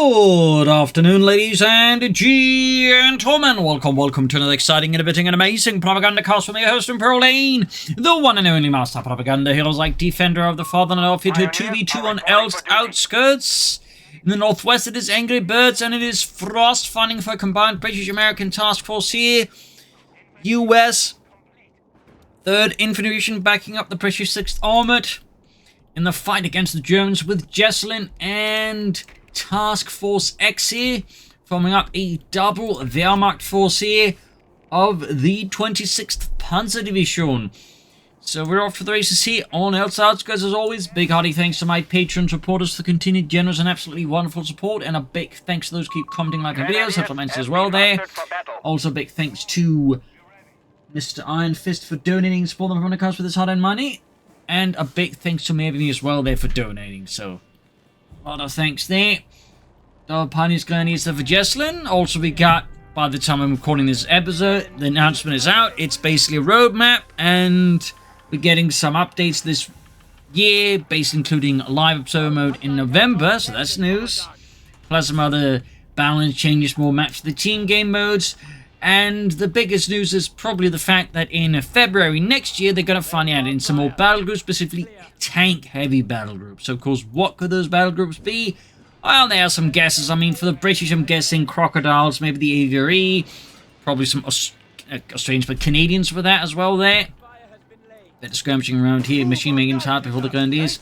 Good afternoon, ladies and gentlemen. Welcome to another exciting, innovating, and amazing Propagandacast from your host, Imperial Lane, the one and only master propaganda heroes like defender of the fatherland outfit 2v2 on Elst Outskirts. In the northwest, it is Angrybirds, and it is Frost fighting for a combined British-American task force here. US 3rd Infantry Division backing up the British 6th Armoured in the fight against the Germans with Jesulin and Task Force X here, forming up a double Wehrmacht force here of the 26th Panzer Division. So we're off to the races here on Elst Outskirts as always. Big hearty thanks to my patrons, supporters for continued generous and absolutely wonderful support, and a big thanks to those who keep commenting, liking videos, supplements as well there. Also big thanks to Mr. Iron Fist for donating to support the Propagandacast with his hard-earned money, and a big thanks to Mavini as well there for donating. So a lot of thanks there. Our pioneers going to need stuff for Jesulin. Also, we got, by the time I'm recording this episode, the announcement is out. It's basically a roadmap, and we're getting some updates this year, basically including live observer mode in November, so that's news. Plus some other balance changes, more maps for the team game modes. And the biggest news is probably the fact that in February next year, they're going to finally add in some more battle groups, specifically tank-heavy battle groups. So, of course, what could those battle groups be? Well, there are some guesses. I mean, for the British, I'm guessing crocodiles, maybe the aviary, probably some Australians, but Canadians for that as well there. Bit of skirmishing around here, machine making hard before the Grenadiers.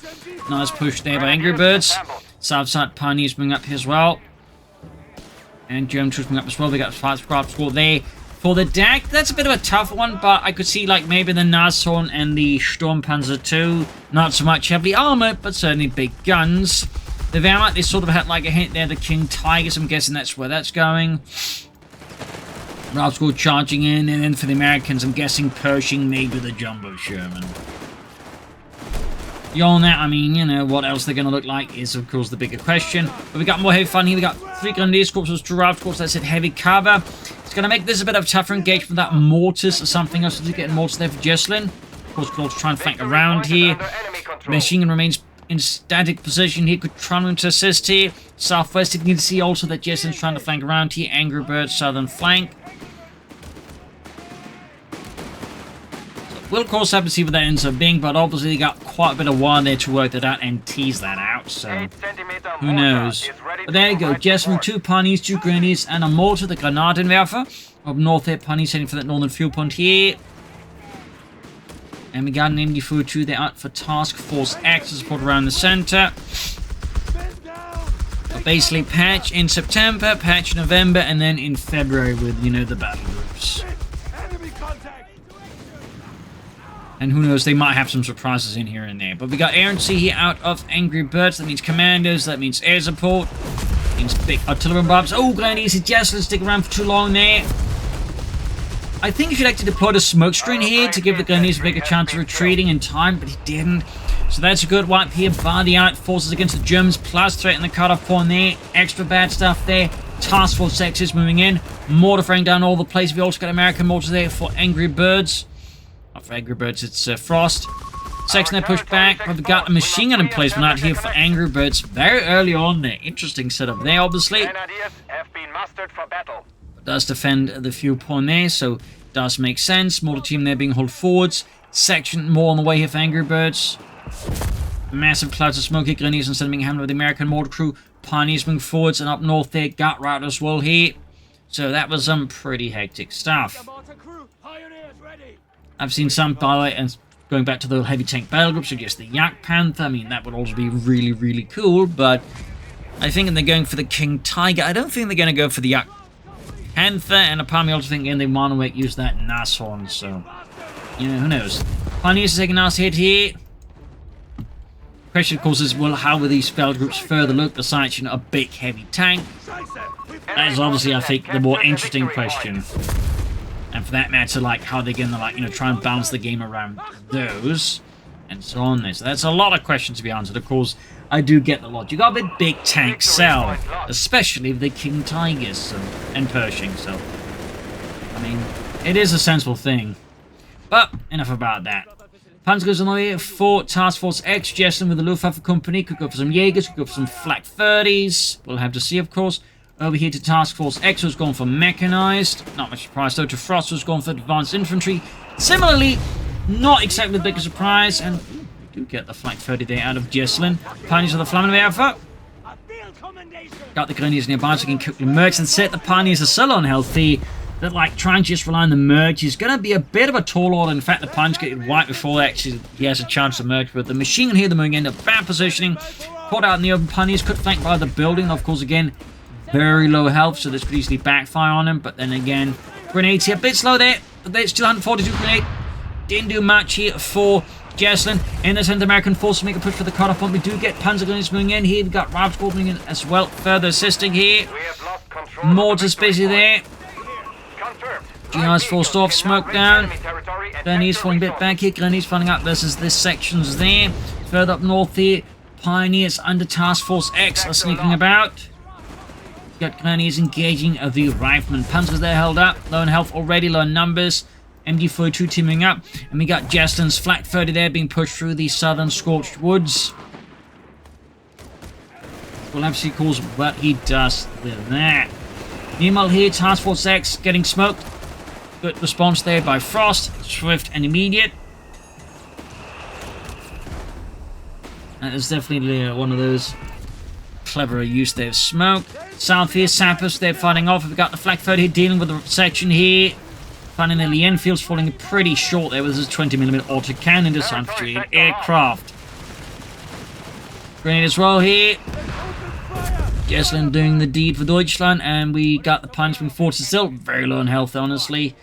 Nice push there by Angrybirds. Southside Pioneers bring up here as well. And German troops bring up as well. They got 5 craft squad there. For the DAC, that's a bit of a tough one, but I could see like maybe the Nashorn and the Sturmpanzer 2. Not so much heavily armored, but certainly big guns. The Wehrmacht, they sort of had like a hint there, the King Tigers. I'm guessing that's where that's going. Ralph School charging in, and then for the Americans, I'm guessing Pershing, maybe the Jumbo Sherman. Beyond that, I mean, you know, what else they're going to look like is, of course, the bigger question. But we got more heavy fun here. We got 3 Grenadiers Corps, 2 Ralph Corps, that's it, heavy cover. It's going to make this a bit of a tougher engagement with that mortars or something else. To get mortars there for Jesulin. Of course, could also try and flank around here. Machine gun remains in static position here, could try to assist here. Southwest, you can see also that Jesulin's trying to flank around here. Angrybirds, southern flank. We'll of course have to see what that ends up being, but obviously they got quite a bit of wire there to work that out and tease that out, so who knows. But there you go, Jesulin, 2 Pioneers, 2 Grenadiers, and a mortar, the Granatenwerfer. Up north there, Pioneers heading for that northern fuel point here. And we got an MD-42 there out for Task Force X to support around the center. But basically, patch in September, patch in November, and then in February with, you know, the battle groups. And who knows, they might have some surprises in here and there. But we got Air&Sea here out of Angrybirds. That means commandos, that means air support, that means big artillery bombs. Oh, Grenadiers, Jesulin stick around for too long there. I think he should actually deploy a smoke screen here to give the Grenadiers a bigger chance of retreating in time, but he didn't. So that's a good wipe here by the Allied forces against the Germans. Plus threat in the cutoff point there. Extra bad stuff there. Task Force X is moving in. Mortar throwing down all the places. We also got American mortars there for Angrybirds. Not for Angrybirds, it's Frost. Section there pushed back, but we've got a machine gun emplacement out here for Angrybirds very early on there. Interesting setup there, obviously. Does defend the fuel point there, so does make sense. Mortar team there being hauled forwards. Section more on the way here for Angrybirds. Massive clouds of smoke here. Grenadiers instead of being handled with the American mortar crew. Pioneers moving forwards, and up north there, Gut Rider as well here. So that was some pretty hectic stuff. I've seen some, by the way, and going back to the heavy tank battle groups, suggest the Yak Panther. I mean, that would also be really, really cool, but I think they're going for the King Tiger. I don't think they're going to go for the Yak Panther, and apparently also thinking they want to use that Nashorn, so, you know, who knows. Pioneers are taking a nice hit here. Question, of course, is, well, how will these battle groups further look besides, you know, a big heavy tank? That is obviously, I think, the more interesting question. And for that matter, like, how they're going to, like, you know, try and balance the game around those, and so on there. So that's a lot of questions to be answered. Of course, I do get the logic of it. Big tank sell, especially if they're King Tigers and Pershing, so, I mean, it is a sensible thing. But, enough about that. Panzer goes on the way for Task Force X. Jesulin with the Luftwaffe Company. Could go for some Jaegers, could go for some Flak 30s. We'll have to see, of course. Over here to Task Force X, who's gone for Mechanized. Not much surprise, though. To Frost, who's gone for Advanced Infantry. Similarly, not exactly the biggest surprise. And we do get the Flak 30 there out of Jesulin. Pioneers of the Flammenwerfer. Got the Grenadiers nearby, so he can quickly merge and set. The Pioneers are so unhealthy that, like, trying to just rely on the merge is going to be a bit of a tall order. In fact, the Pioneers get wiped before actually he has a chance to merge. But the machine gun here, the moving end up bad positioning. Caught out in the open. Pioneers could flank by the building. Of course, again, very low health, so this could easily backfire on him. But then again, grenades here, a bit slow there. But there's still 142 grenade. Didn't do much here for Jesulin. In the center, American forces make a push for the cutoff point. We do get Panzer grenades moving in here. We've got Rabs moving in as well, further assisting here. Mortars busy there. GR's forced off, smoke down. Grenadiers falling a bit back here. Grenadiers falling up versus this section's there. Further up north here, Pioneers under Task Force X are sneaking about. Got Grenadiers engaging the Riflemen. Panzers there held up. Low in health already, low in numbers. MG42 teaming up. And we got Jesulin's Flak 30 there being pushed through the southern scorched woods. We'll have to see, of course, what he does with that. Meanwhile here, Task Force X getting smoked. Good response there by Frost. Swift and immediate. That is definitely one of those clever use there of smoke. South here, Sappers, they're fighting off. We've got the Flak 30 here dealing with the section here. Finding the Enfield's falling pretty short there with his 20mm autocannon designed for an aircraft. Grenade as well here. Jesulin doing the deed for Deutschland, and we got the punishment forces still very low in health, honestly.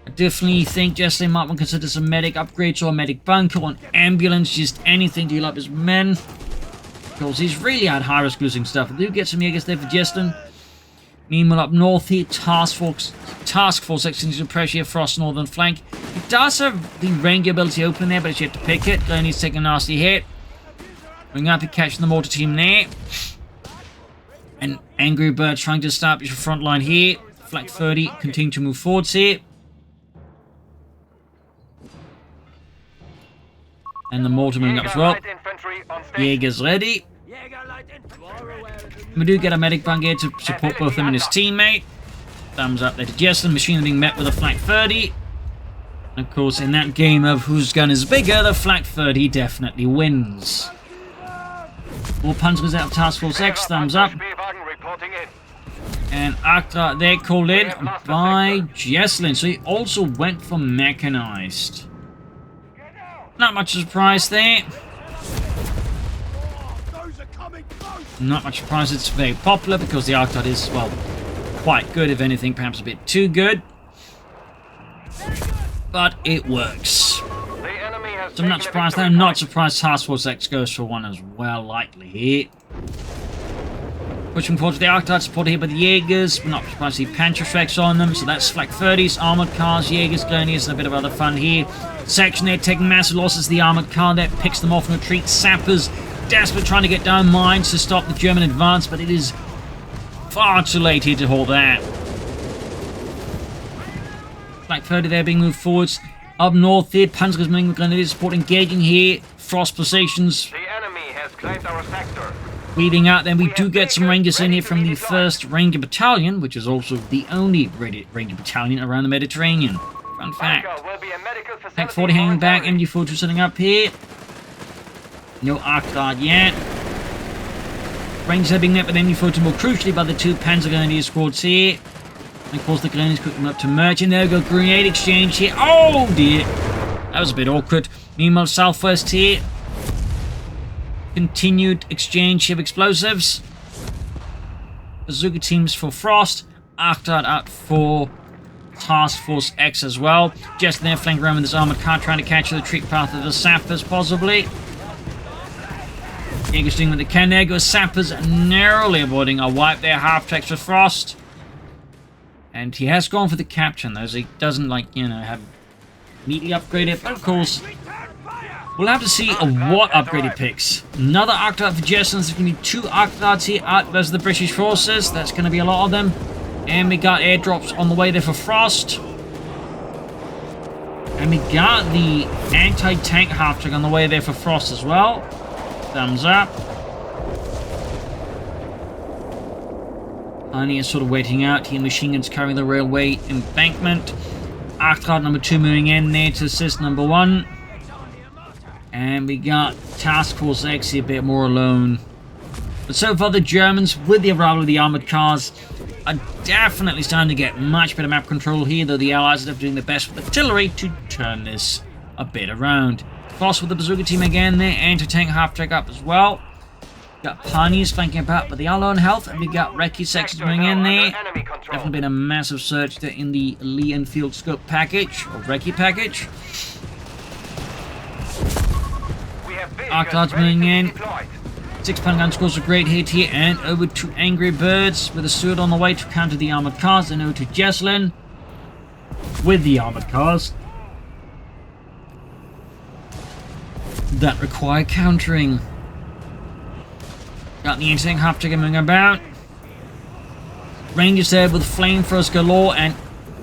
I definitely think Jesulin might want to consider some medic upgrades or a medic bunker or an ambulance, just anything to heal up his men. Because he's really at high risk losing stuff. We do get some Jaegers there for Jesulin. Meanwhile, up north here, Task Force X into pressure Frost northern flank. He does have the range ability open there, but it's yet to pick it. Glennie's taking a nasty hit. Bring up and catching the mortar team there. And Angrybirds trying to establish a front line here. Flak 30 continue to move forwards here. And the mortar moving up as well. Jaeger's ready. We do get a medic bunker here to support both him and his teammate. Thumbs up there to Jesulin. Machine being met with a Flak 30. And of course, in that game of whose gun is bigger, the Flak 30 definitely wins. More Panzers out of Task Force X. Thumbs up. And Acta, they're called in by Jesulin. So he also went for Mechanized. Not much surprise there. Not much surprise it's very popular because the Arctod is, well, quite good, if anything, perhaps a bit too good. But it works. So I'm not surprised there. I'm not surprised Task Force X goes for one as well, likely here. Pushing forward to the Arctod, supported here by the Jaegers. We're not surprised to see Panzerschrecks on them. So that's Flak 30s, armored cars, Jaegers, Grenadiers, and a bit of other fun here. Section there taking massive losses. The armored car there picks them off in retreat. Sappers desperate trying to get down mines to stop the German advance, but it is far too late here to hold that. Flak 30 there being moved forwards. Up north here, Panzers moving with Grenadiers support engaging here. Frost positions. The enemy has claimed our sector. Weaving out, then we do get some Rangers in here from the 1st Ranger Battalion, which is also the only Ranger Battalion around the Mediterranean. Fun fact. Flak 40 hanging back, MG42 setting up here. No Arc Guard yet. Rangers are being met with MG42 more crucially by the 2 Panzer Grenadier squads here. And of course the Grenadiers quick them up to merge, and there we go, grenade exchange here. Oh dear! That was a bit awkward. Meanwhile, southwest here. Continued exchange of explosives. Bazooka teams for Frost. Arctod out for Task Force X as well. Just there flanking around with his armored car, trying to catch the retreat path of the Sappers, possibly. Jaeger's doing with the Canego. Sappers narrowly avoiding a wipe there. Half-tracks for Frost. And he has gone for the capture, though, so he doesn't, like, you know, have immediately upgraded. But of course, we'll have to see what upgrade he picks. Another Arctod for Jesulin. There's going to be 2 Arctods here out versus the British forces. That's going to be a lot of them. And we got airdrops on the way there for Frost. And we got the anti-tank half-track on the way there for Frost as well. Thumbs up. Honey is sort of waiting out here. Machine guns carrying the railway embankment. Arctard number 2 moving in there to assist number 1. And we got Task Force X a bit more alone. But so far the Germans, with the arrival of the armoured cars, are definitely starting to get much better map control here, though the Allies are doing their best with artillery to turn this a bit around. Frost with the bazooka team again there, anti-tank half-track up as well. Got Pioneers flanking about, but they are low on health, and we got Recce sections going in there. Definitely been a massive surge there in the Lee Enfield scope package, or Recce package. Arctards moving in. 6-pound gun scores a great hit here, and over to Angrybirds with a Steward on the way to counter the armoured cars, and over to Jesulin with the armoured cars that require countering. Got the anti-tank half-track moving about. Rangers there with flamethrowers galore, and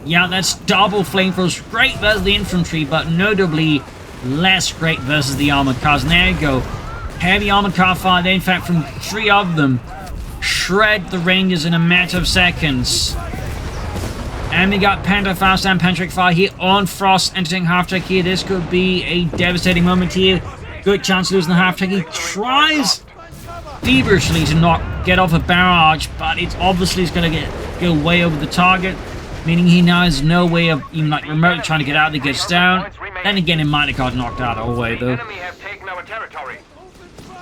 yeah, that's double flamethrowers. Great versus the infantry, but notably less great versus the armoured cars. And there you go. Heavy armoured car fire there, in fact, from 3 of them. Shred the Rangers in a matter of seconds. And we got Panther Faust and Pantric fire here on Frost, entering half-track here. This could be a devastating moment here. Good chance of losing the half-track. He tries feverishly to get off a barrage, but it's obviously going to go way over the target, meaning he now has no way of even like remotely trying to get out. He gets down. Then again, it might have got knocked out all the way though.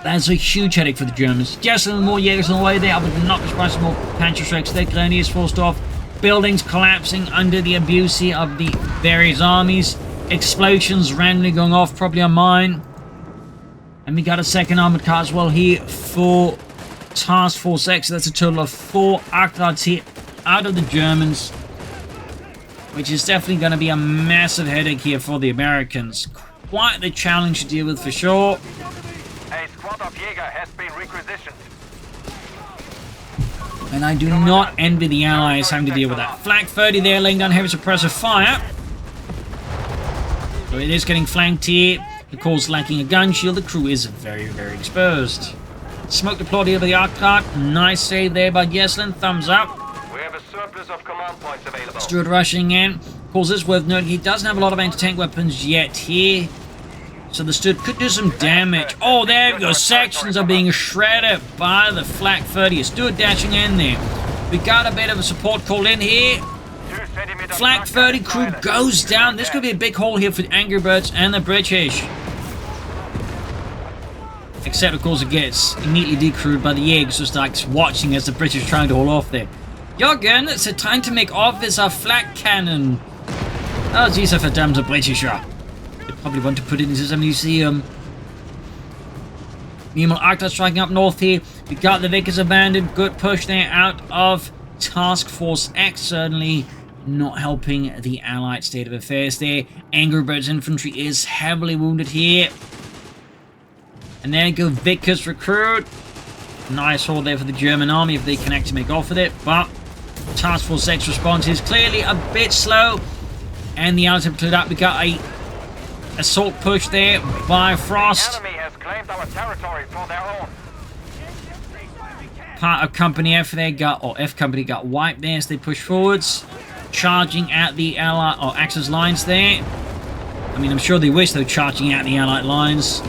That's a huge headache for the Germans. Just a little more Jaegers on the way there. I would not be surprised more Panzer strikes. Their Grenadiers forced off. Buildings collapsing under the abuse here of the various armies. Explosions randomly going off, probably on mine. And we got a second armoured car as well here for Task Force X. That's a total of 4 Arctards here out of the Germans, which is definitely going to be a massive headache here for the Americans. Quite the challenge to deal with for sure. A squad of Jaeger has been requisitioned. And I do not envy the Allies having to deal with that. Flak 30 there, laying down heavy suppressive fire. So it is getting flanked here. Of course, lacking a gun shield, the crew is very, very exposed. Smoke deployed here by the Arctard. Nice save there by Jesulin. Thumbs up. We have a surplus of command points available. Steward rushing in. Of course, it's worth noting he doesn't have a lot of anti-tank weapons yet here. So the Steward could do some damage. Oh, there we go. Sections are being shredded by the Flak 30. A Steward dashing in there. We got a bit of a support called in here. Flak 30 crew goes down. This could be a big hole here for the Angrybirds and the British. Except, of course, it gets immediately decrewed by the Jaegers, just like watching as the British trying to hold off there. Jorgen, it's a time to make off this flak cannon. Oh, geez, if a damn the British are. They probably want to put it into some museum. Meanwhile, Arctar striking up north here. We got the Vickers abandoned. Good push there out of Task Force X. Certainly not helping the Allied state of affairs there. Angrybirds infantry is heavily wounded here. And there you go, Vickers recruit. Nice haul there for the German army if they can actually make off with it. But Task Force X response is clearly a bit slow. And the Allies have cleared up. We got a assault push there by Frost. The enemy has claimed our territory for their own. Part of Company F there F Company got wiped there as they push forwards. Charging at the Allied or Axis lines there. I mean, I'm sure they wish they were charging at the Allied lines.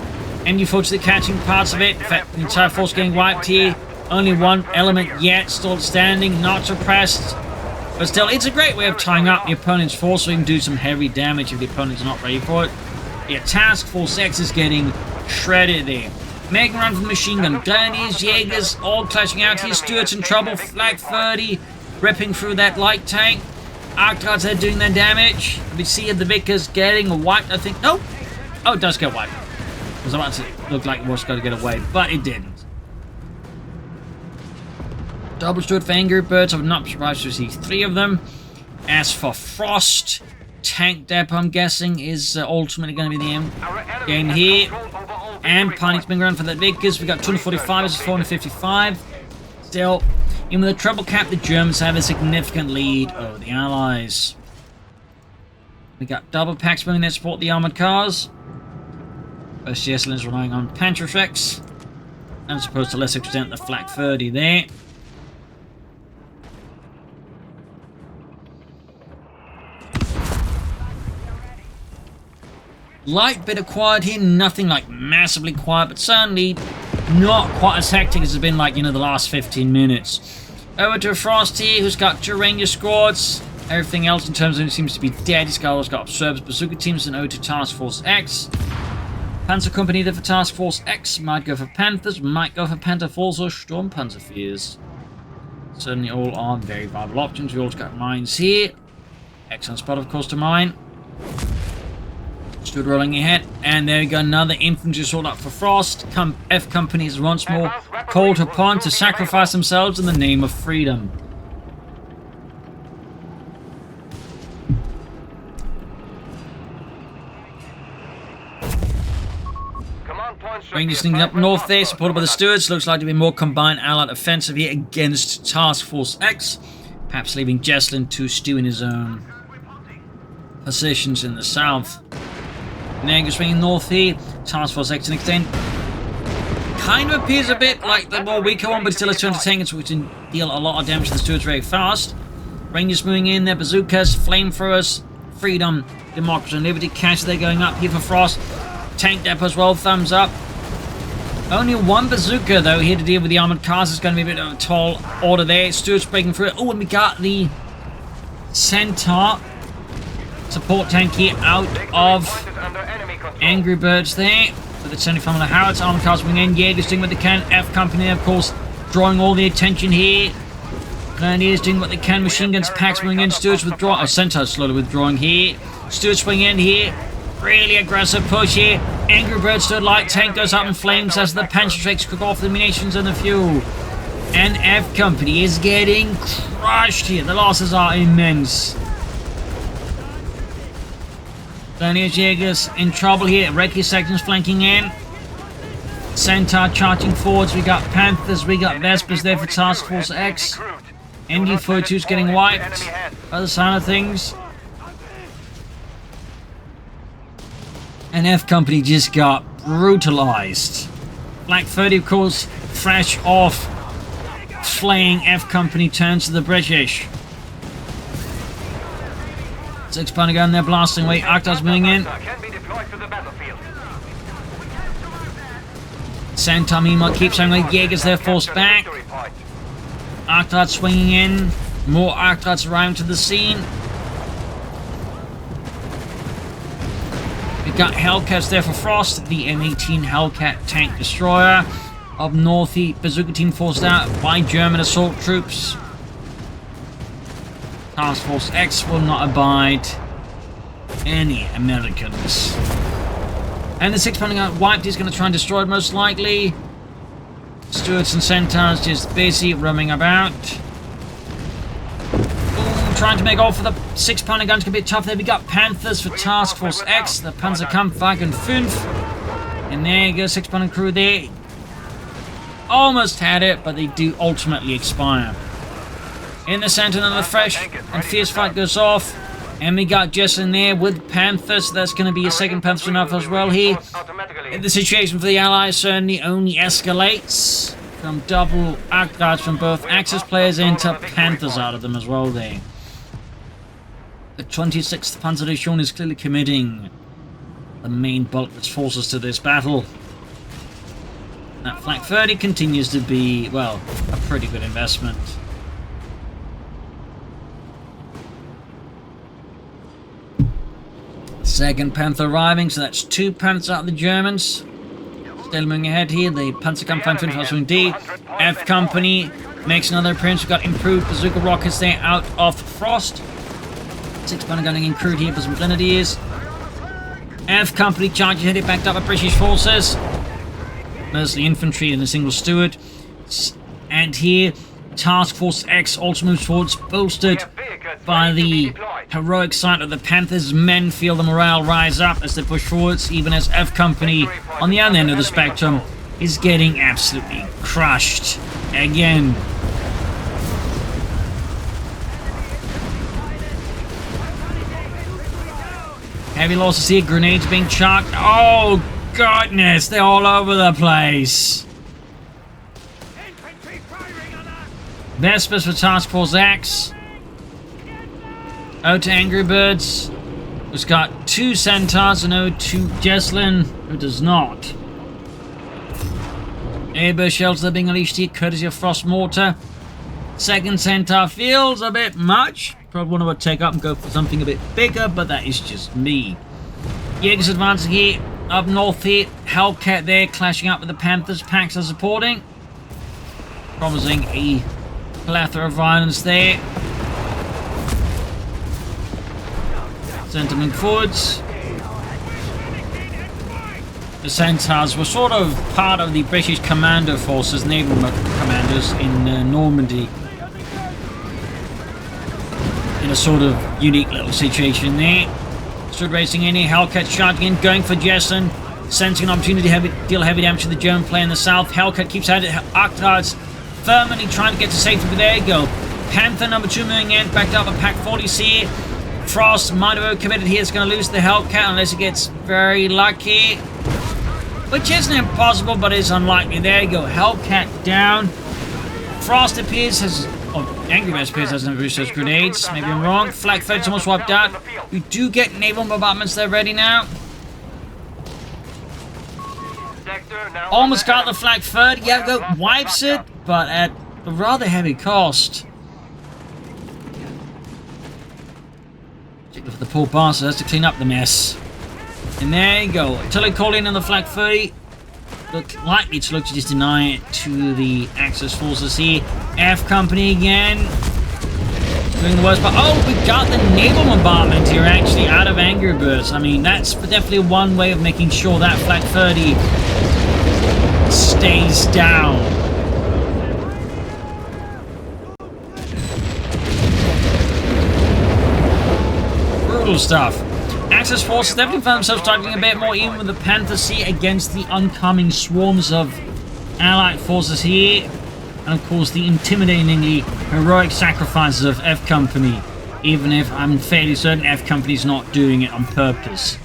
MU fortunately catching parts of it. In fact, the entire force getting wiped here. Only one element yet still standing, not suppressed. But still, it's a great way of tying up the opponent's force so you can do some heavy damage if the opponent's not ready for it. Yeah, Task Force X is getting shredded there. Making run from machine gun. Grenadiers, Jaegers, all clashing out here. Stewart's in trouble. Flak 30 ripping through that light tank. Arctards there doing their damage. We see the Vickers getting wiped, I think. No! Oh, it does get wiped. I was about to look like it was going to get away, but it didn't. Double Steward for Angrybirds. I would not be surprised to see 3 of them. As for Frost, Tank Depot, I'm guessing, is ultimately going to be the end game here. And Panics being around for the Vickers. We got 245 versus 455. Still, even with the treble cap, the Germans have a significant lead over the Allies. We got double packs moving that support the armoured cars. Both Jesulin is relying on T.F.X. And as opposed to less extent the Flak 30 there. Light bit of quiet here, nothing like massively quiet, but certainly not quite as hectic as it's been like, you know, the last 15 minutes. Over to Frost here, who's got 2 Ranger squads. Everything else in terms of it seems to be dead. He's got observers, bazooka teams, and over to Task Force X. Panzer Company there for Task Force X. Might go for Panthers, might go for Panther Force or Sturm Panzerfears. Certainly all are very viable options. We also got mines here. Excellent spot, of course, to mine. Stood rolling ahead, and there we go, another infantry assault up for Frost. F companies once more called upon to sacrifice themselves in the name of freedom. Rangers sneaking up north there, supported by the Stewards. Looks like to be more combined allied offensive here against Task Force X. Perhaps leaving Jesulin to stew in his own positions in the south. Now swinging north here. Task Force X to an extent. Kind of appears a bit like the more weaker one, but still has 200 tankers, which can deal a lot of damage to the Stewards very fast. Rangers moving in there. Bazookas, flamethrowers, freedom, democracy, and liberty. Cash they're going up here for Frost. Tank depot as well, thumbs up. Only 1 bazooka though here to deal with the armoured cars. It's going to be a bit of a tall order there. Stewards breaking through it. Oh, and we got the Centaur support tank here out of Angrybirds there. With the 75 mm Howitz, armoured cars moving in. Jaegers doing what they can. F Company, of course, drawing all the attention here. Grenadiers doing what they can. Machine guns, packs moving in. Stewards withdrawing. Oh, Centaurs slowly withdrawing here. Stewards swinging in here. Really aggressive push here. Angrybirds stood light. Tank goes up in flames as the Panzerschrecks cook off the munitions and the fuel. And F Company is getting crushed here. The losses are immense. Grenadiers, Jaegers in trouble here. Recce sections flanking in. Centaur charging forwards. We got Panthers. We got Vespers there for Task Force X. ND-42's getting wiped. By the sound of things. And F Company just got brutalized. Black 30, of course, fresh off flaying F Company turns to the British. 6-pounder gun there blasting away. Arctar's moving in. Centaur meanwhile keeps having like Jaegers there forced back. Arctar swinging in. More Arctar's arriving to the scene. We've got Hellcats there for Frost, the M18 Hellcat tank destroyer. Up north, the bazooka team forced out by German assault troops. Task Force X will not abide any Americans. And the 6-pounder gun wiped. He's going to try and destroy it most likely. Stewards and Centaurs just busy roaming about. Trying to make off for the 6-pounder guns can be tough there. We got Panthers for Task Force X, the Panzerkampfwagen 5. And there you go, 6-pounder crew there. Almost had it, but they do ultimately expire. In the center, another fresh and fierce fight goes off. And we got Jesulin there with Panthers. So that's going to be a second Panther enough as well here. The situation for the Allies certainly only escalates. From double arc guards from both Axis players into Panthers out of them as well there. The 26th Panzer Division is clearly committing the main bulk of its forces to this battle. That Flak 30 continues to be, well, a pretty good investment. Second Panther arriving, so that's 2 Panthers out of the Germans. Still moving ahead here, the Panzerkampfwagen D. F Company makes another appearance. We've got improved bazooka rockets there out of Frost. 6-pounder gunning in crude here for some Grenadiers. F Company charges headed backed up by British forces. Mostly infantry and a single steward. And here, Task Force X also moves forwards, bolstered by the heroic sight of the Panthers. Men feel the morale rise up as they push forwards, even as F Company, on the other end of the spectrum, is getting absolutely crushed again. Heavy losses here. Grenades being chucked. Oh, goodness. They're all over the place. Vespers for Task Force X. O to Angrybirds, who's got 2 Centaurs, and O to Jesulin, who does not. Airburst shells are being unleashed here, courtesy of Frost Mortar. Second Centaur feels a bit much. Probably want to take up and go for something a bit bigger, but that is just me. Jaegers advancing here, up north here. Hellcat there, clashing up with the Panthers. Packs are supporting. Promising a plethora of violence there. Sentiment forwards. The Centaurs were sort of part of the British Commando Forces, naval commanders in Normandy. In a sort of unique little situation there. Stood racing in here, Hellcat charging in, going for Jesulin. Sensing an opportunity to deal heavy damage to the German player in the south. Hellcat keeps at it, Arctards firmly trying to get to safety, but there you go. Panther number 2 moving in, backed up a Pack 40C. Frost might have committed here, is going to lose the Hellcat unless he gets very lucky. Which isn't impossible, but is unlikely. There you go, Hellcat down. Frost appears has... Oh, Angrybirds appears hasn't introduced those grenades. Maybe I'm wrong. Flag 30's almost wiped out. We do get naval bombardments there ready now. Almost got the Flag 30. Yeah, go wipes it, but at a rather heavy cost. For the poor bastard has to clean up the mess. And there you go. Artillery call in on the Flag 30. Look likely to look to just deny it to the Axis forces here. F Company again. Doing the worst part. Oh, we got the naval bombardment here actually out of Angrybirds. I mean, that's definitely one way of making sure that Flag 30 stays down. Brutal stuff. Axis forces definitely found themselves struggling a bit more, even with the Panther C against the oncoming swarms of Allied forces here. And of course the intimidatingly heroic sacrifices of F Company, even if I'm fairly certain F Company's not doing it on purpose.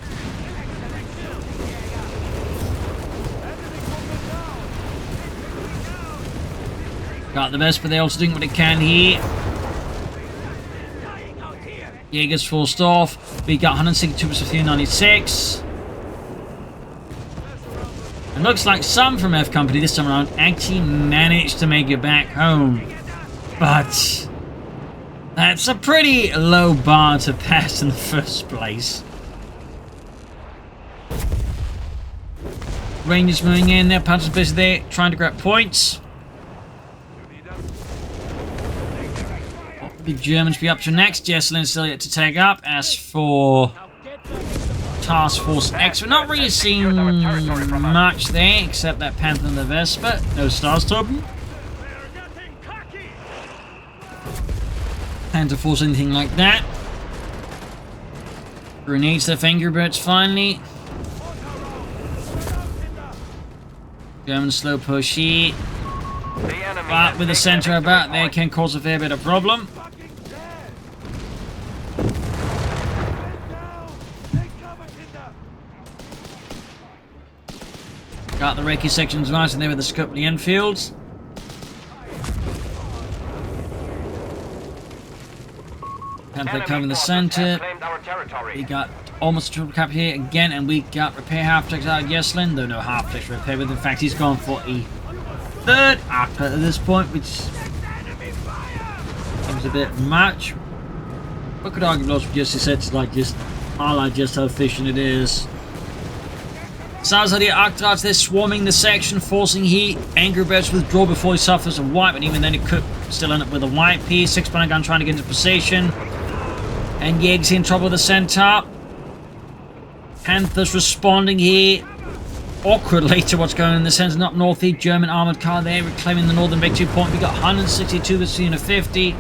Got the best, but they're also doing what they can here. Jaegers forced off. We got 162 versus 396. It looks like some from F Company this time around actually managed to make it back home. But that's a pretty low bar to pass in the first place. Rangers moving in there. Panthers busy there trying to grab points. The Germans be up to next. Jesulin still yet to take up. As for Task Force X, we're not really seeing much there, except that Panther and the Vesper. No Star Storm. Panther Force, anything like that. Grenades the Angrybirds finally. German slow push here. But with the center about there can cause a fair bit of problem. Got the Reiki sections right in there with the scope of the Enfields. Panther covering the center. We got almost a triple cap here again, and we got repair half-tracks out of Jesulin, though no half-tracks repair with. In fact, he's gone for a third after at this point, which seems a bit much. But could argue lots of just sets like just highlight just how efficient it is. Sounds like the Arctards, they're swarming the section, forcing he Angrybirds to withdraw before he suffers a wipe, and even then it could still end up with a wipe here. 6-pounder gun trying to get into position. And Yeag's in trouble with the Centaur. Panthers responding here awkwardly to what's going on in the center. Up north here, German armored car there, reclaiming the northern victory point. We got 162 versus 350.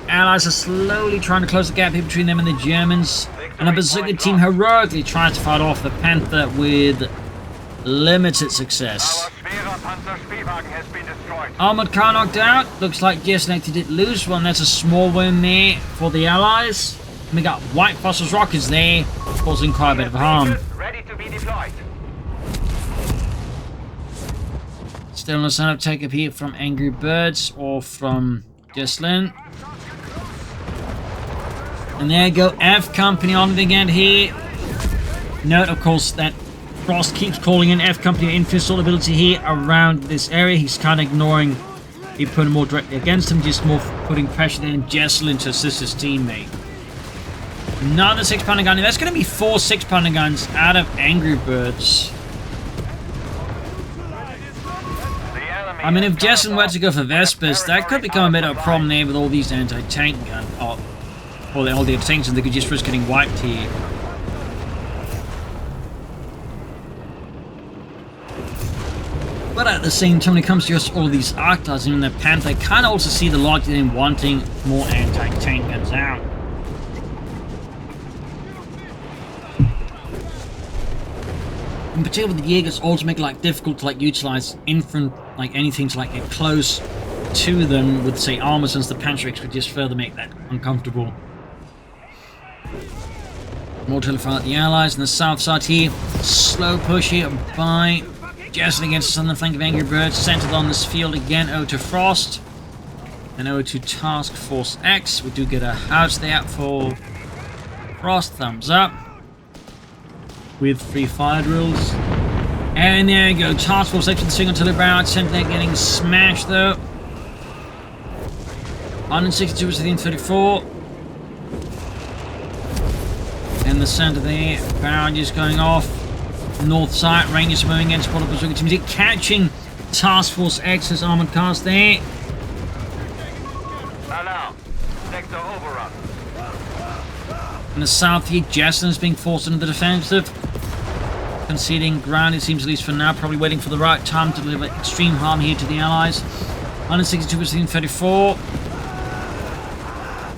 Allies are slowly trying to close the gap here between them and the Germans. And a Berserker team heroically tries to fight off the Panther with limited success. Armored car knocked out. Looks like Jesulin did lose one. That's a small win there for the Allies. We got White Phosphorus rockets there, causing quite a bit of harm. Ready to be deployed. Still no sign of take-up here from Angrybirds or from Jesulin. And there you go, F Company on it again here. Note, of course, that Frost keeps calling in F Company infantry ability here around this area. He's kind of ignoring he putting more directly against him, just more putting pressure in Jesulin to assist his teammate. Another 6-pounder gun. That's going to be 4 6-pounder guns out of Angrybirds. I mean, if Jesulin were to go for Vespers, that could become a bit of a problem there with all these anti-tank guns. All the anti-tanks, and they could just risk getting wiped here. But at the same time, when it comes to just all of these Arctics and the Panther, I kind of also see the logic in wanting more anti-tank guns out. In particular, the Jaegers also make it difficult to utilize anything to get close to them with, say, armor, since the Panzer would just further make that uncomfortable. More telephone at the Allies on the south side here. Slow push here by Jesulin against the southern flank of Angrybirds, centered on this field again. Over to Frost, and over to Task Force X. We do get a house there for Frost. Thumbs up. With 3 fire drills. And there you go. Task Force X with the single artillery barrel. Center getting smashed though. 162 was within 34. In the center there. Barrel just going off. North side. Rangers moving against Border Bazooka teams. They're catching Task Force X's armored cars there. Alarm. Sector overrun. In the south here, Jesulin is being forced into the defensive. Conceding ground, it seems, at least for now. Probably waiting for the right time to deliver extreme harm here to the Allies. 162 within 34.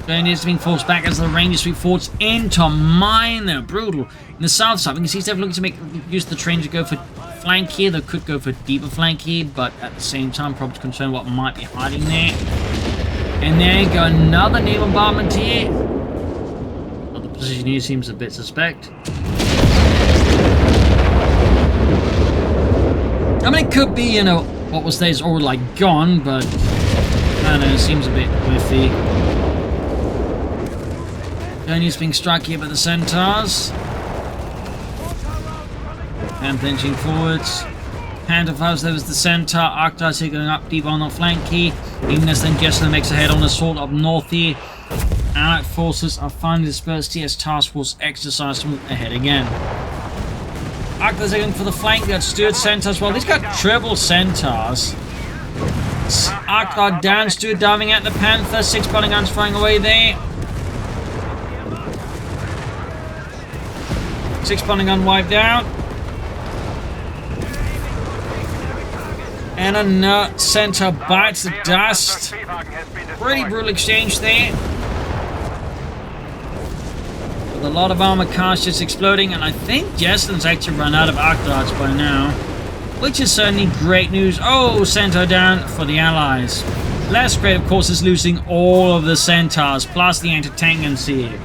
Rangers being forced back as the Rangers sweep forwards into mine. They're brutal. In the south side, we can see Steph looking to use the train to go for flank here. They could go for deeper flank here, but at the same time, probably concerned what might be hiding there. And there you go, another naval bombardment here. Well, the position here seems a bit suspect. I mean, it could be, what was there is all gone, but I don't know, it seems a bit whiffy. Journey's being struck here by the Centaurs. And inching forwards. Hand of house, there was the Centaur. Arctics here going up deep on the flank here. Even as then Jesulin makes a head on assault up north here. Allied forces are finally dispersed here as Task Force exercise to move ahead again. Arctics are going for the flank. They got Stuart Centaurs. Well, these got triple Centaurs. Arctic down, Stuart diving at the Panther. 6-pounder guns flying away there. 6-pounder gun wiped out. And another Centaur bites the dust. Pretty brutal exchange there. With a lot of armored cars just exploding, and I think Jesulin's actually run out of arc darts by now. Which is certainly great news. Oh, Centaur down for the Allies. Less great, of course, is losing all of the Centaurs, plus the anti-tank guns here.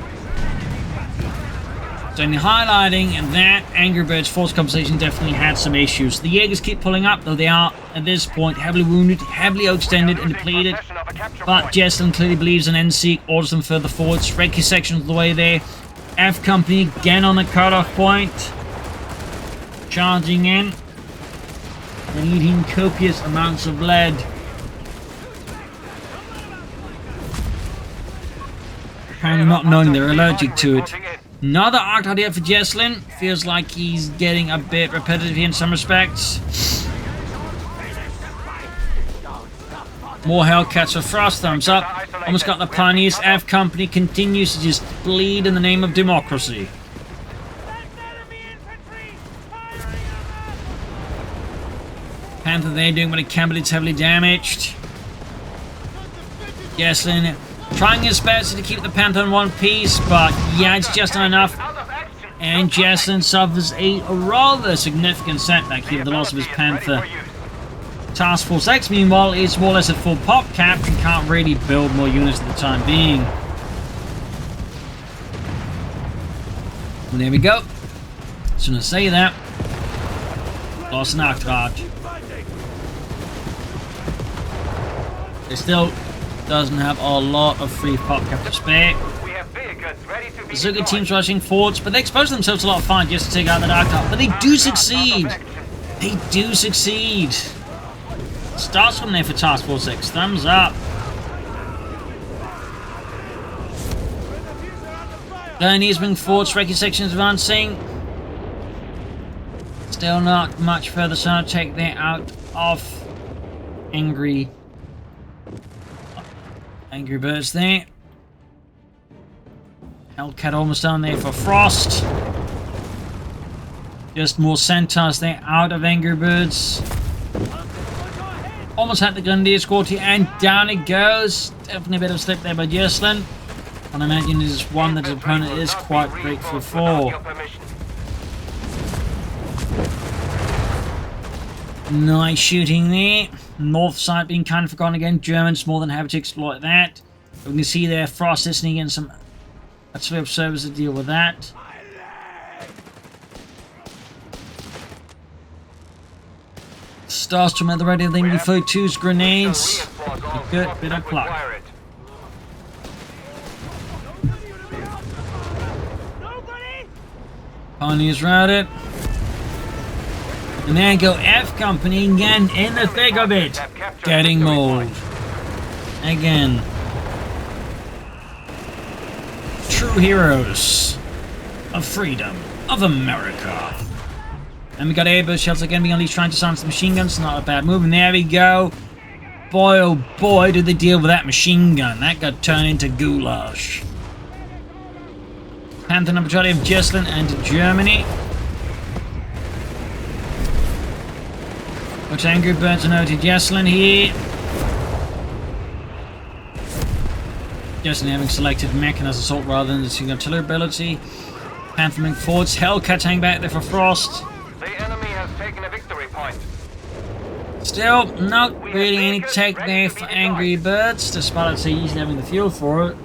Certainly highlighting that Angrybirds' force composition definitely had some issues. The Jaegers keep pulling up, though they are, at this point, heavily wounded, heavily extended and depleted. But Jesulin clearly believes in NC, orders them further forwards. Recce sections of the way there. F Company again on the cutoff point. Charging in. And eating copious amounts of lead. Apparently not knowing they're allergic to it. Another arc idea for Jesulin. Feels like he's getting a bit repetitive here in some respects. More Hellcats for Frost. Thumbs up. Almost got the Pioneers. F Company continues to just bleed in the name of democracy. Panther there doing what it can, but it's heavily damaged. Jesulin trying his best to keep the Panther in one piece, but yeah, it's just not enough. And Jesulin suffers a rather significant setback here with the loss of his Panther. Task Force X, meanwhile, is more or less at full pop cap and can't really build more units at the time being. And there we go. As soon as I say that, lost an arcade. It still doesn't have a lot of free pop cap to spare. The Zuka team's rushing forwards, but they expose themselves to a lot of fire just to take out the Dark Top. But they do succeed! They do succeed! Starts from there for Task Force 6. Thumbs up! Gurney's moving forward, striking sections advancing. Still not much further, so I'll take that out of Angrybirds there. Hellcat almost down there for Frost. Just more Centaurs there out of Angrybirds. Almost had the Grenadier squad here, and down it goes. Definitely a bit of a slip there by Jesulin. And I imagine this is one that his opponent is quite grateful for. Nice shooting there. North side being kind of forgotten again. Germans more than happy to exploit that. We can see there Frost is sneaking in some artillery observers to deal with that. Starstorm at the ready of the MD-42's grenades. A good bit of pluck. Pioneers routed. And there go F Company again in the thick of it. Getting mauled. Again. True heroes of freedom of America. And we got airburst shells again being unleashed, trying to silence the machine guns. Not a bad move. And there we go. Boy, oh boy, did they deal with that machine gun. That got turned into goulash. Panther number 20 of Jesulin and Germany. Which Angrybirds are noted Jesulin here. Jesulin having selected Mechanized assault rather than the single artillery ability. Panther moving forwards. Hellcat hang back there for Frost. The enemy has taken a victory point. Still, not really any take there for Angrybirds, despite I'd say easily having the fuel for it.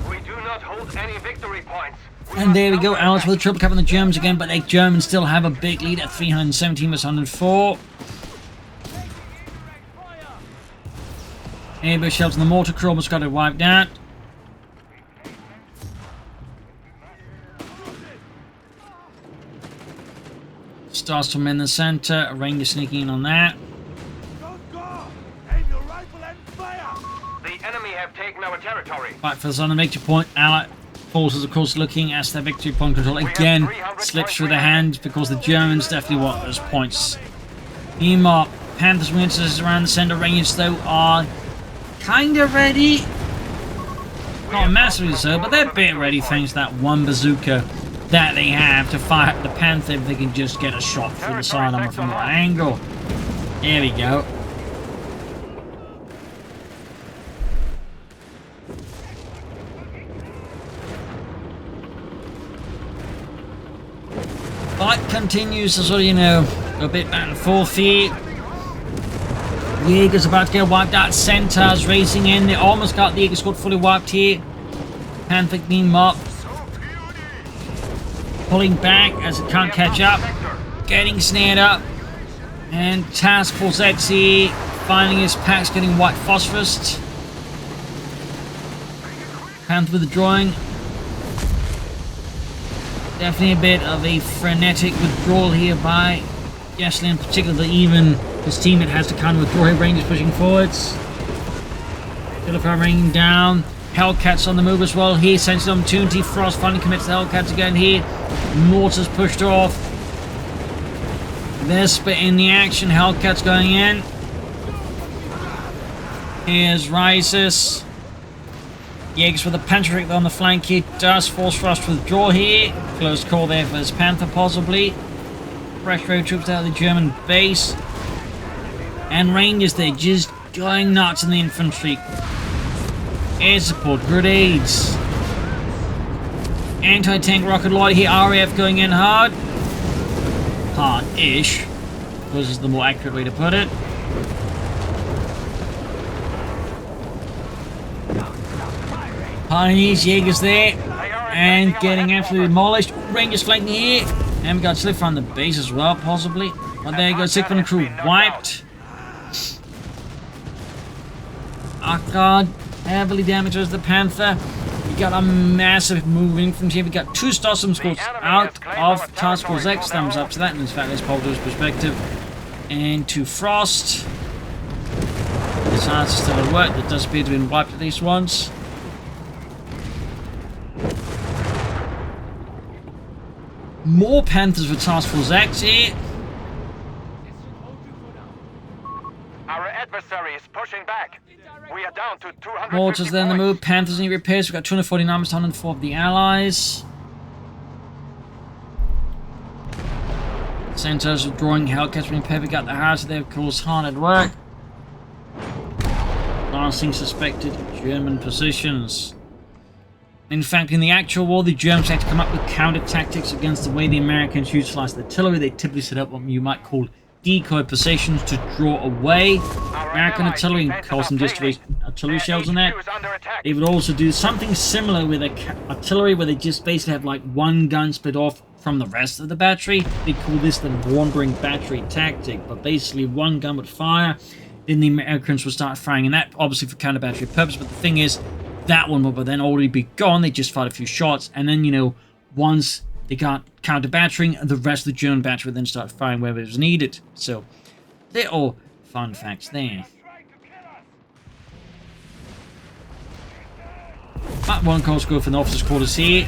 We do not hold any victory points. And there we go, Alice with a triple cap on the Germans again, but the Germans still have a big lead at 317 versus 104. Airburst shells and the mortar crew almost got it wiped out. Starstorm in the center, a Ranger sneaking in on that. The enemy have taken our territory. Fight for the on the victory point. Allied forces, of course, looking as their victory point control again slips through their hands because the Germans definitely want those points. Meanwhile, Panthers Winters around the center. Rangers, though, are kind of ready. Not massively so, but they're a bit ready thanks to that one bazooka that they have to fire at the Panther if they can just get a shot through the sidearm from that angle. There we go. Fight continues to sort of, you know, go a bit back and forth here. Jaeger's about to get wiped out. Centaurs racing in. They almost got the Jaeger squad fully wiped here. Panther being mopped. Pulling back as it can't catch up. Getting snared up. And Task Force X here finding his packs, getting white phosphorus. Panther withdrawing. Definitely a bit of a frenetic withdrawal here by Jesulin, particularly even his teammate has to kind of withdraw. His Rangers pushing forwards. Philippa raining down. Hellcats on the move as well here. Sensitive opportunity. Frost finally commits the Hellcats again here. Mortars pushed off. Vespa in the action. Hellcats going in. Here's Rises. Jaegers with a Panther on the flank here. Does force Frost to withdraw here. Close call there for his Panther possibly. Fresh road troops out of the German base. And Rangers there just going nuts in the infantry. Air support, grenades. Anti-tank rocket launcher here. RAF going in hard. Hard-ish. This is the more accurate way to put it. Pioneers, Jaegers there, and getting absolutely demolished. Rangers flanking here, and we got slip from the base as well, possibly. But there you go, 600 crew wiped. Akkad heavily damaged as the Panther. We got a massive moving from here. We got 2 Starstorm squads out of Task Force X. Thumbs up to that. And in fact, let's pop those perspective. And to Frost. This answer still at work. That does appear to have been wiped at least once. More Panthers for Task Force X here. Our adversary is pushing back. We are down to 200. Mortars then the move. Panthers need repairs. We've got 249 to 104 of the Allies. Centaurs withdrawing. Hellcats being prepared. We got the house there, of course, hard at work. Blasting suspected German positions. In fact, in the actual war, the Germans had to come up with counter tactics against the way the Americans utilized artillery. They typically set up what you might call decoy positions to draw away American artillery and cause them artillery shells on that. They would also do something similar with artillery where they just basically have like one gun split off from the rest of the battery. They call this the wandering battery tactic, but basically one gun would fire, then the Americans would start firing, and that obviously for counter battery purpose. But the thing is, that one would then already be gone. They just fired a few shots, and then, you know, once they got counter battering, the rest of the German battery would then start firing wherever it was needed. So, they're all fun facts there. But one course go for the officers' quarters here.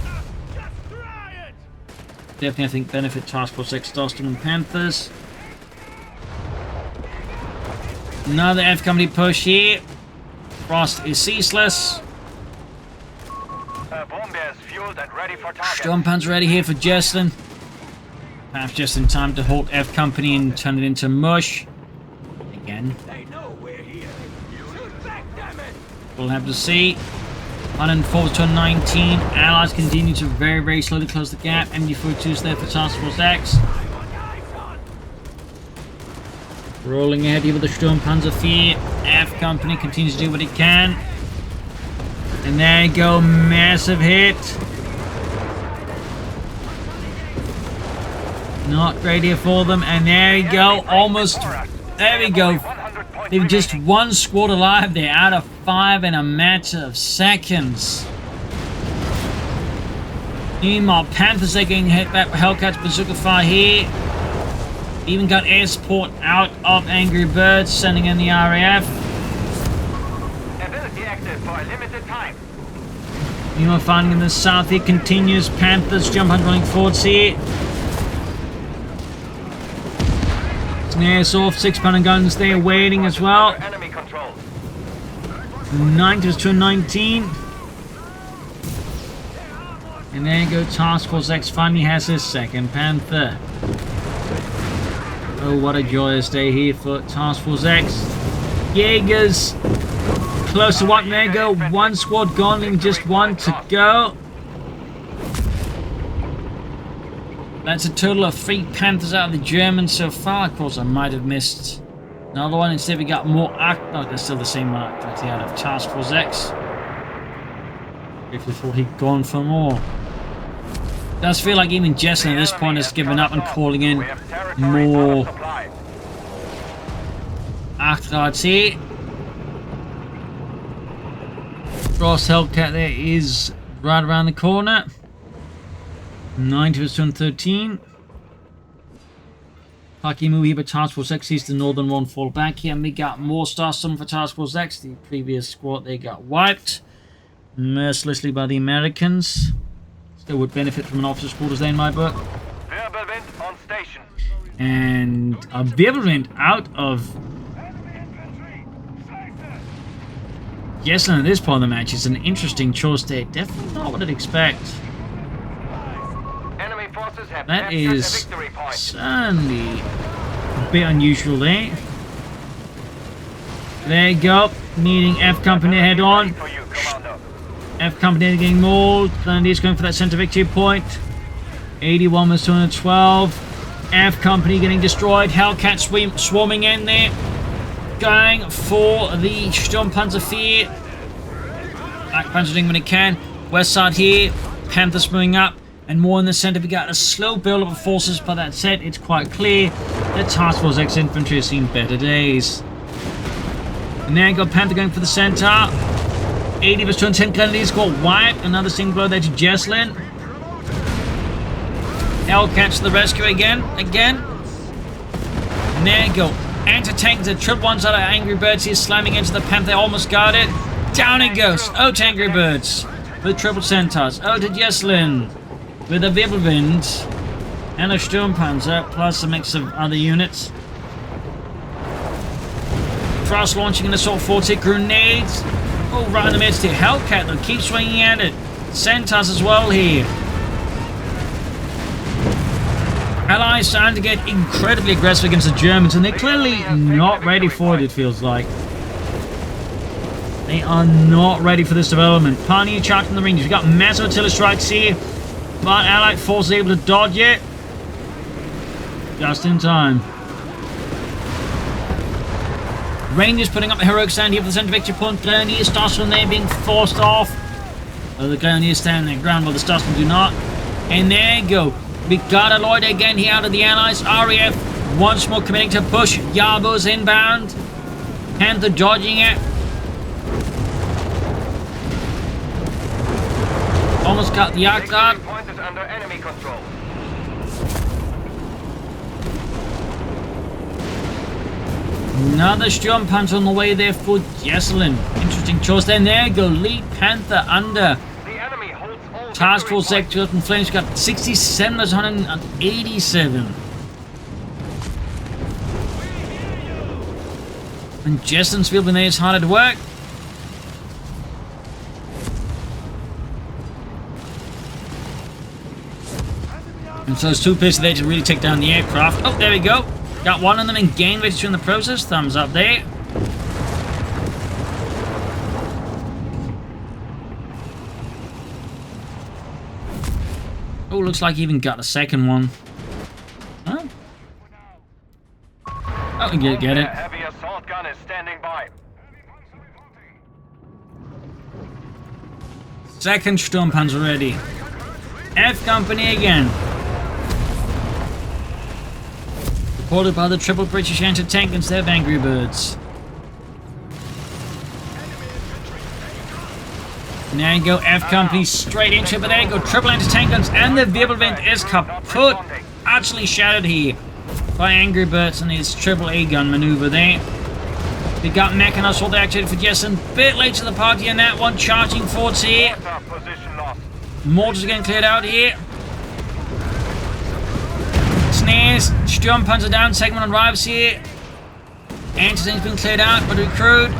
Definitely, I think, benefit Task Force X, Starstorm and Panthers. Another F Company push here. Frost is ceaseless. Fueled and ready for target. Sturmpanzer ready here for Jesulin. Perhaps just in time to halt F Company and turn it into mush. Again. We'll have to see. 104 to 19. Allies continue to very, very slowly close the gap. MD-42's there for Task Force X. Rolling ahead here with the Sturmpanzer 4. F Company continues to do what it can. And there you go, massive hit. Not great here for them. And there you go, almost. There we go. They've just one squad alive. They're out of 5 in a matter of seconds. Meanwhile, Panthers are getting hit back with Hellcats bazooka fire here. Even got air support out of Angrybirds, sending in the RAF. Ability active for a limited time. Meanwhile, fighting in the south here continues. Panthers jump on running forwards here. Snares off, 6-pounder guns there waiting as well. Enemy control. 90 to 19. And there you go, Task Force X finally has his second Panther. Oh, what a joyous day here for Task Force X. Jaegers close to one. There you go, one squad gone, leaving just one to go. That's a total of 3 Panthers out of the Germans so far. Of course, I might have missed another one. Instead, we got more no, they're still the same mark out of Task Force X. If we thought he'd gone for more. Does feel like even Jesulin at this point has given up and calling in more Angrybirds here. Frost Hellcat there is right around the corner. 90 to 13. Lucky move here, but Task Force X sees the northern one fall back here. And we got more Starstorm for Task Force X. The previous squad, they got wiped mercilessly by the Americans. Still would benefit from an officer's quarters there in my book. Wirbelwind on station. And a Wirbelwind out of Jesulin at this point of the match is an interesting choice there. Definitely not what I'd expect. Enemy forces have That captured is a victory point. certainly a bit unusual there. There you go. Needing F Company head on. For you, Commando. F Company getting mauled. Thunder's going for that center victory point. 81 was 212. F Company getting destroyed. Hellcat swarming in there. Going for the Sturmpanzer 4. Black Panzer doing what it can. West side here, Panthers moving up. And more in the center, we got a slow build of forces, but that said, it's quite clear that Task Force X Infantry has seen better days. And there you go, Panther going for the center. 80 vs 210 Grenadiers got wiped. Another single blow there to Jesulin. Hellcat to the rescue again. And there you go. Anti-tank, the triple ones out of Angrybirds here, slamming into the Panther. Almost got it. Down it goes. Oh, to Angrybirds with triple centaurs. Oh, to Jesulin with a Wirbelwind and a Sturmpanzer, plus a mix of other units. Frost launching an assault force grenades. Oh, right in the midst here. Hellcat though, keep swinging at it. Centaurs as well here. Allies starting to get incredibly aggressive against the Germans, and they're clearly not ready for it, it feels like. They are not ready for this development. Pioneer charging the Rangers. We've got massive artillery strikes here, but Allied forces able to dodge it. Just in time. Rangers putting up a heroic stand here for the center victory point. Grenadiers, Starsman there being forced off. Oh, the Grenadiers stand their ground while the Starsman do not. And there you go. We got a Lloyd again here out of the Allies. RAF once more committing to push. Yarbo's inbound. Panther dodging it. Almost got the Arc Guard. Point is under enemy control. Another Sturmpanzer on the way there for Jesulin. Interesting choice. Then there you go. Lead Panther under. The enemy holds all Task victory Force points. X and Flames got 67 as 187. And Jesulin's field when it's harder to work. And so there's two pieces there to really take down the aircraft. Oh, there we go. Got one of them and gained victory in the process. Thumbs up there. Oh, looks like he even got a second one. Huh? Oh, you get it. Heavy assault gun is standing by. Second Sturmpanzer ready. F Company again. Supported by the triple British anti-tank instead of Angrybirds. There you go, F Company straight into it, but there you go, triple anti-tank guns, and the Wirbelwind is kaput. Actually shattered here by Angrybirds and his triple A-gun maneuver there. We got Mechanized assault activated for Jesulin. Bit late to the party in that one, charging forwards here. Position lost. Mortars getting cleared out here. Snares, Sturmpanzer down, segment on arrives here. Anti-tank's been cleared out, but recruit.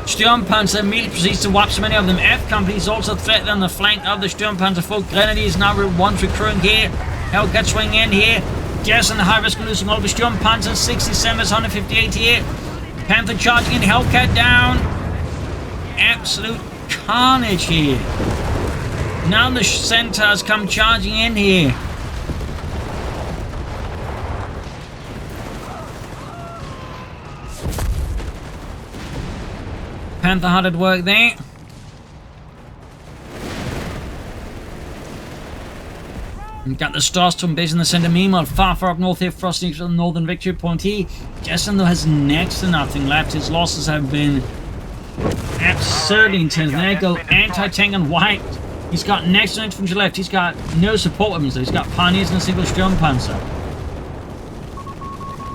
Sturmpanzer immediately proceeds to wipe so many of them. F Company is also threatened on the flank of the Sturmpanzer. Full Grenadiers now once recruiting here. Hellcat swinging in here. Jesulin high risk of losing all the Sturmpanzer. 67 is 158 here. Panther charging in, Hellcat down. Absolute carnage here. Now the Centaurs come charging in here. Panther hard at work there. We've got the Starstorm base in the center. Meanwhile, far up north here, Frost needs the northern victory point here. Jesulin though has next to nothing left. His losses have been absurdly intense. There you go, anti-tank and wiped. He's got next to infantry left. He's got no support weapons though. He's got Pioneers and a single Sturmpanzer.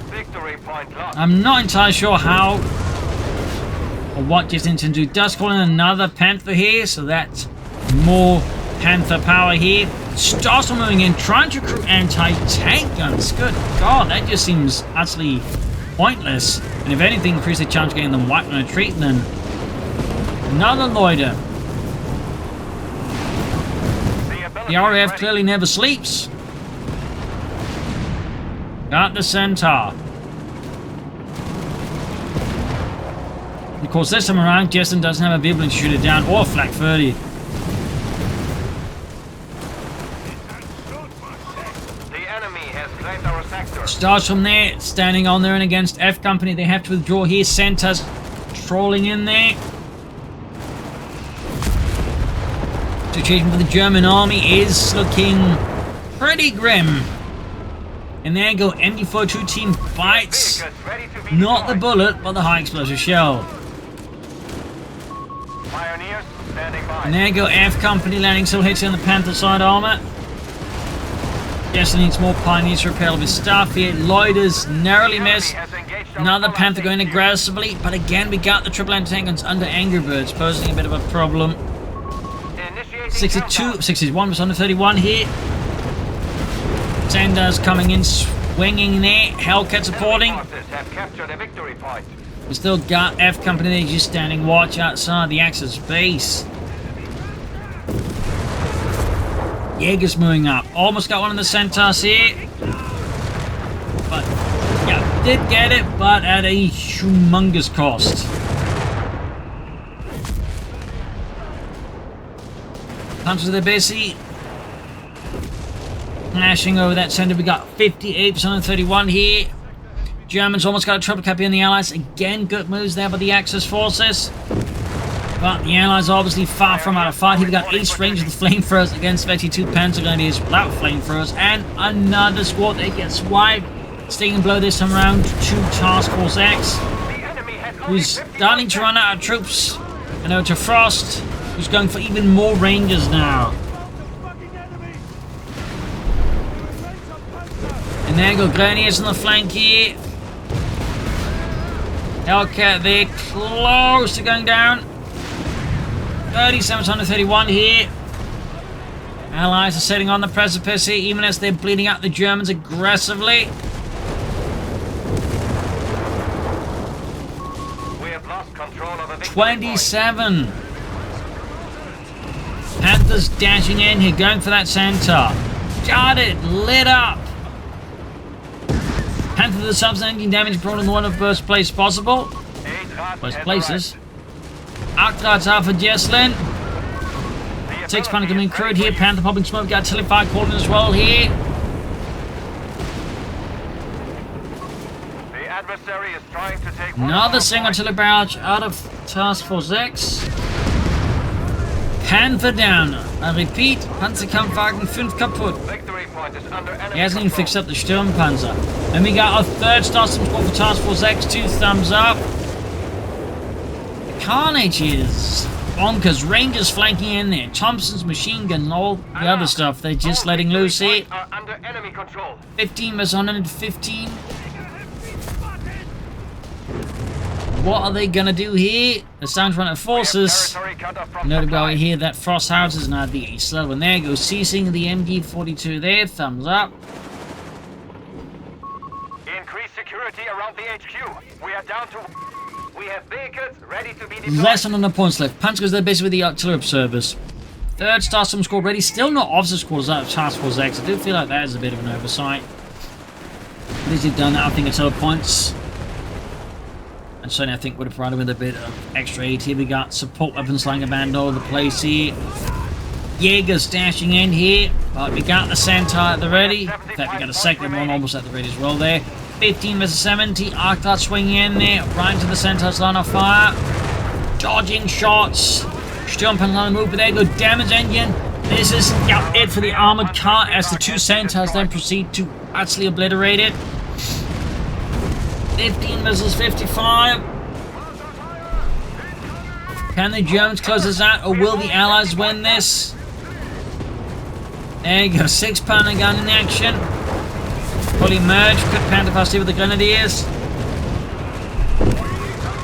Victory point lost. I'm not entirely sure how or what Jesulin can do. Does call in another Panther here, so that's more Panther power here. Starstorm moving in, trying to recruit anti-tank guns. Good God, that just seems utterly pointless. And if anything, increase the chance of getting them wiped on a retreat, then another loiter. The RAF clearly never sleeps. Got the Centaur. Of course, this time around, Jesulin doesn't have a Wirbelwind to shoot it down, or Flak 30. The enemy has claimed our sector. Starts from there, standing on there and against F Company. They have to withdraw here. Centaurs trolling in there. Situation for the German army is looking pretty grim. And there you go, MD-42 team bites. Not the bullet, but the high explosive shell. Pioneers standing by. And there you go, F Company landing still hits on the Panther side armor. Jesulin needs more Pioneers to repair all of his stuff here. Loiters narrowly miss. Another Panther going aggressively, but again we got the triple anti-tank under Angrybirds, posing a bit of a problem. 61 was under 31 here. Sanders coming in, swinging there. Hellcat supporting. We still got F Company there just standing watch outside the Axis base. Jaeger's moving up. Almost got one of the Centaurs here. But, yeah, did get it, but at a humongous cost. Hunters are busy. Flashing over that center. We got 58% on 31 here. Germans almost got a triple copy on the Allies. Again, good moves there by the Axis forces. But the Allies are obviously far from out of fight. Here we got East Range with the flamethrowers against 32 Panzer Grenadiers without flamethrowers. And another squad that gets wiped. Stinging blow this time around to Task Force X, who's starting to run out of troops. And over to Frost, who's going for even more Rangers now. And there you go, Grenadiers on the flank here. Hellcat there, close to going down. 3731 here. Allies are sitting on the precipice here, even as they're bleeding out the Germans aggressively. We have lost control of the 27. Panthers dashing in here, going for that center. Got it, lit up. Panther to the subs, engine damage brought in one of the worst places possible. Worst places. Arctrads are for Jesulin. 6 Panther coming crewed here. Panther popping smoke. Got artillery fire called in as well here. The adversary is trying to take Another single artillery barrage out of Task Force X. Panther down. I repeat, Panzerkampfwagen 5 kaputt. Victory point is under enemy He hasn't even control. fixed up the Sturmpanzer. And we got our third star squad for Task Force X. 2 thumbs up. The carnage is bonkers. Rangers flanking in there. Thompson's machine gun and all the other stuff. They're just letting loose here. Are under enemy control. 15 versus 115. What are they gonna do here? The sound front of forces. Notably here that Frost houses now the slow one. There goes ceasing the MG42 there. Thumbs up. Increase security around the HQ. We are down to. We have vehicles ready to be deployed. Less than 100 points left. Punch goes there basically with the artillery observers. Third star some squad ready. Still not officer squads out of Task Force X. I do feel like that is a bit of an oversight. At least they've done that. I think it's other points. And certainly I think would have provided with a bit of extra aid here. We got support weapons lying abandoned all over the place here. Jaegers dashing in here. But we got the Centaur at the ready. In fact, we got a second one almost at the ready as well there. 15 versus 70. Arcdart swinging in there. Right into the Centaur's line of fire. Dodging shots. Sturmpanzer on the move, but there you go. Damage engine. This is it for the armored car as the 2 Centaurs then proceed to utterly obliterate it. 15 versus 55. Can the Germans close this out, or will the Allies win this? There you go, 6 Panther gun in action. Fully merged, good Panther pass here with the Grenadiers.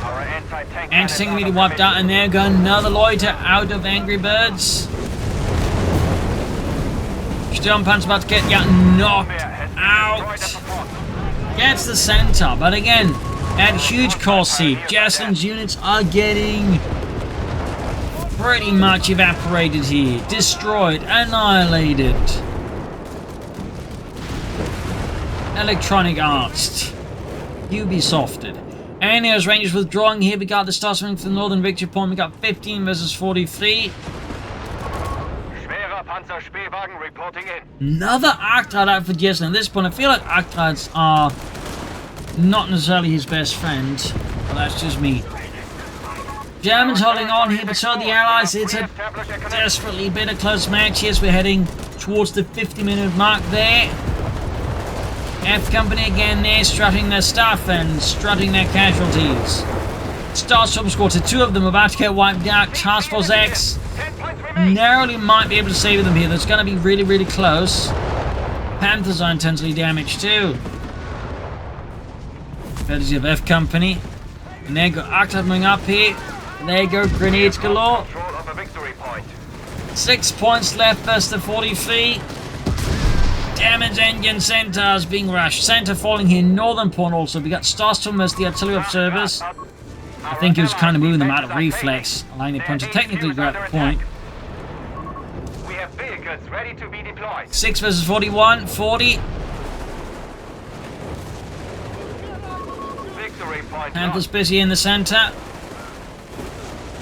Our anti-tank Anti-tank immediately wiped out, and there you go, another loiter out of Angrybirds. Sturmpanzer about to get knocked out. Gets the center, but again, at huge cost here. Jesulin's units are getting pretty much evaporated here. Destroyed, annihilated. Electronic Arts. Ubisofted. And as Rangers withdrawing here, we got the star swing for the Northern Victory Point. We got 15 versus 43. Schwerer Panzerspähwagen reporting in. Another Arctrad out for Jesulin. At this point, I feel like Arctrads are not necessarily his best friend, but that's just me. Germans holding on here, but so are the Allies. It's a Establish a connection. desperately bitter close match. Yes, we're heading towards the 50-minute mark there. F Company again there, strutting their stuff and strutting their casualties. Starstorm squad, 2 of them about to get wiped out. Task Force X 10 points remain. narrowly might be able to save them here. That's going to be really, really close. Panthers are intensely damaged too. Courtesy of F Company. And there go Arc coming up here. And there go grenades galore. Control of a victory point. 6 points left versus the 43. Damage engine centers being rushed. Center falling here. Northern point also. We got Starstorm as the artillery observers. I think he was kind of moving them out of reflex, allowing the opponent to technically grab the point. We have vehicles ready to be deployed. 6 versus 41. 40. Victory point. Panthers lost. busy in the center.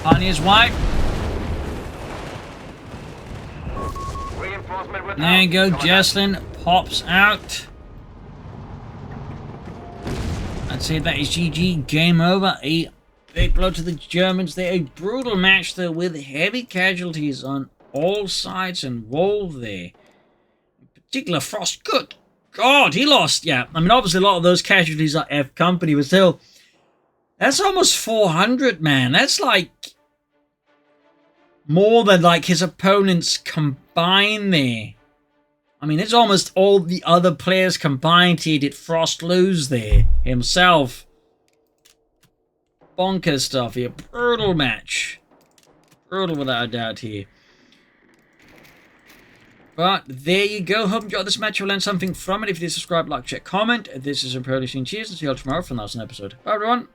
Pioneers white. Reinforcement with There you go. Commandant. Jesulin pops out. I'd say that is GG. Game over. A big blow to the Germans. They're a brutal match though, with heavy casualties on all sides involved there. In particular, Frost. Good God, he lost. Yeah, I mean, obviously a lot of those casualties are F Company, but still, that's almost 400, man. That's like more than like his opponents combined there. I mean, it's almost all the other players combined here did Frost lose there himself. Bonkers stuff here. Brutal match. Brutal without a doubt here. But there you go. Hope you enjoyed this match. You'll learn something from it. If you did, subscribe, like, check, comment. This is Imperial Scene. Cheers. And see you all tomorrow for the next episode. Bye, everyone.